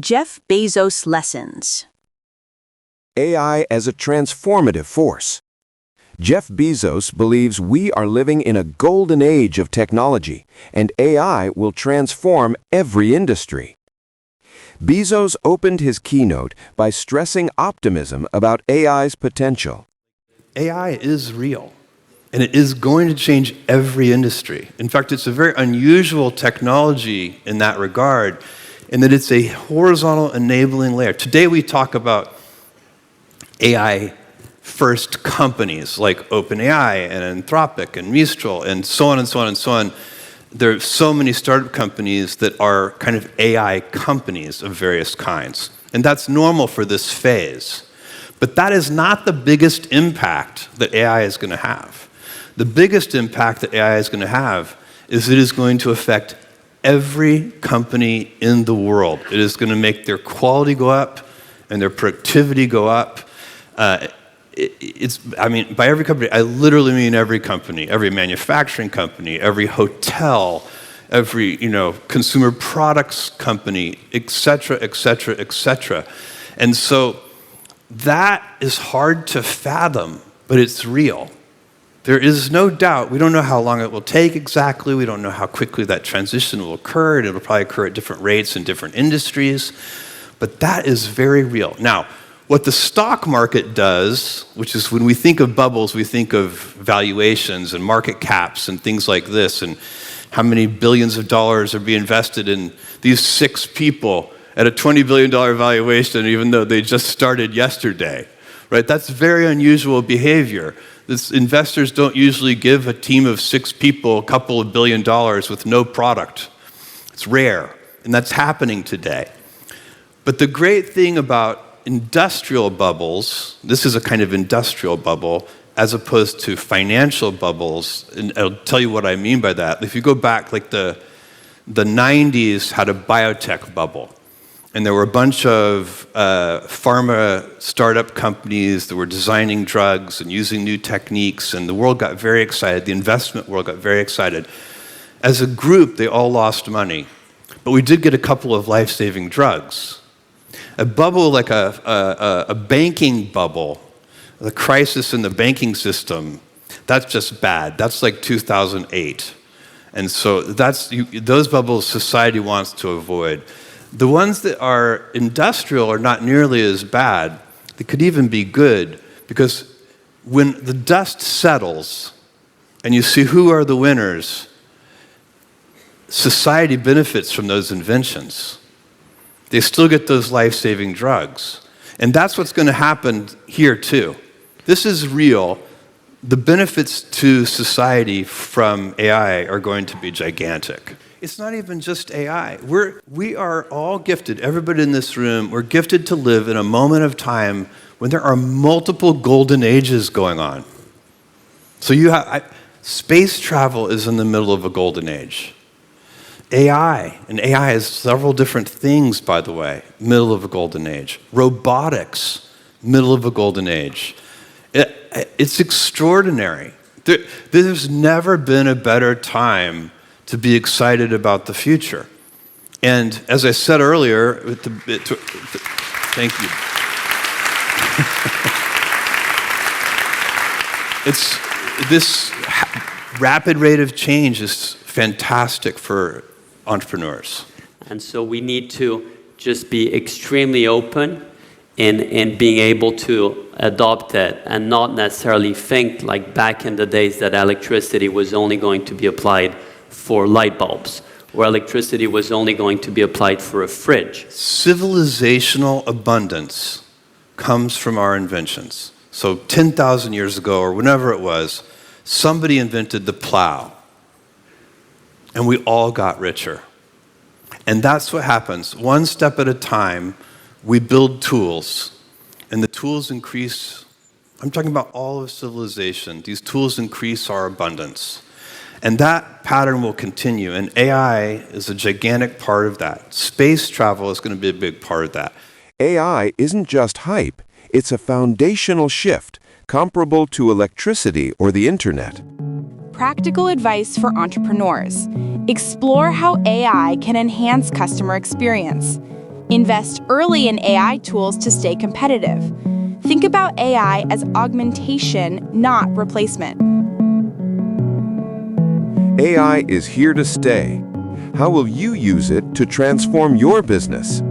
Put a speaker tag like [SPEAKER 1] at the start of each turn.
[SPEAKER 1] Jeff Bezos lessons.
[SPEAKER 2] AI as a transformative force. Jeff Bezos believes we are living in a golden age of technology, and AI will transform every industry. Bezos opened his keynote by stressing optimism about AI's potential.
[SPEAKER 3] AI is real, and it is going to change every industry. In fact, it's a very unusual technology in that regard, in that it's a horizontal enabling layer. Today we talk about AI-first companies like OpenAI and Anthropic and Mistral and so on and so on and so on. There are so many startup companies that are kind of AI companies of various kinds. And that's normal for this phase. But that is not the biggest impact that AI is going to have. The biggest impact that AI is going to have is it is going to affect every company in the world. It is going to make their quality go up and their productivity go up. By every company, I literally mean every company, every manufacturing company, every hotel, every, consumer products company, et cetera, et cetera, et cetera. And so that is hard to fathom, but it's real. There is no doubt. We don't know how long it will take exactly. We don't know how quickly that transition will occur, and it'll probably occur at different rates in different industries. But that is very real. Now, what the stock market does, which is when we think of bubbles, we think of valuations and market caps and things like this, and how many billions of dollars are being invested in these 6 people at a $20 billion valuation, even though they just started yesterday, right? That's very unusual behavior. Investors don't usually give a team of 6 people a couple of $1 billion with no product. It's rare, and that's happening today. But the great thing about industrial bubbles, this is a kind of industrial bubble, as opposed to financial bubbles, and I'll tell you what I mean by that. If you go back, like the 90s had a biotech bubble, and there were a bunch of pharma startup companies that were designing drugs and using new techniques, and the world got very excited, the investment world got very excited. As a group, they all lost money, but we did get a couple of life-saving drugs. A bubble like a banking bubble, the crisis in the banking system, that's just bad. That's like 2008. And so those bubbles society wants to avoid. The ones that are industrial are not nearly as bad. They could even be good, because when the dust settles and you see who are the winners, society benefits from those inventions. They still get those life-saving drugs. And that's what's going to happen here too. This is real. The benefits to society from AI are going to be gigantic. It's not even just AI. We are all gifted, everybody in this room, we're gifted to live in a moment of time when there are multiple golden ages going on. So space travel is in the middle of a golden age. AI is several different things, by the way, middle of a golden age. Robotics, middle of a golden age. It's extraordinary. There's never been a better time to be excited about the future. And as I said earlier, thank you. This rapid rate of change is fantastic for entrepreneurs.
[SPEAKER 4] And so we need to just be extremely open in being able to adopt it and not necessarily think like back in the days that electricity was only going to be applied for light bulbs, or electricity was only going to be applied for a fridge.
[SPEAKER 3] Civilizational abundance comes from our inventions. So 10,000 years ago, or whenever it was, somebody invented the plow. And we all got richer. And that's what happens. One step at a time, we build tools. And the tools increase. I'm talking about all of civilization. These tools increase our abundance. And that pattern will continue. And AI is a gigantic part of that. Space travel is going to be a big part of that.
[SPEAKER 2] AI isn't just hype. It's a foundational shift, comparable to electricity or the internet.
[SPEAKER 5] Practical advice for entrepreneurs. Explore how AI can enhance customer experience. Invest early in AI tools to stay competitive. Think about AI as augmentation, not replacement.
[SPEAKER 2] AI is here to stay. How will you use it to transform your business?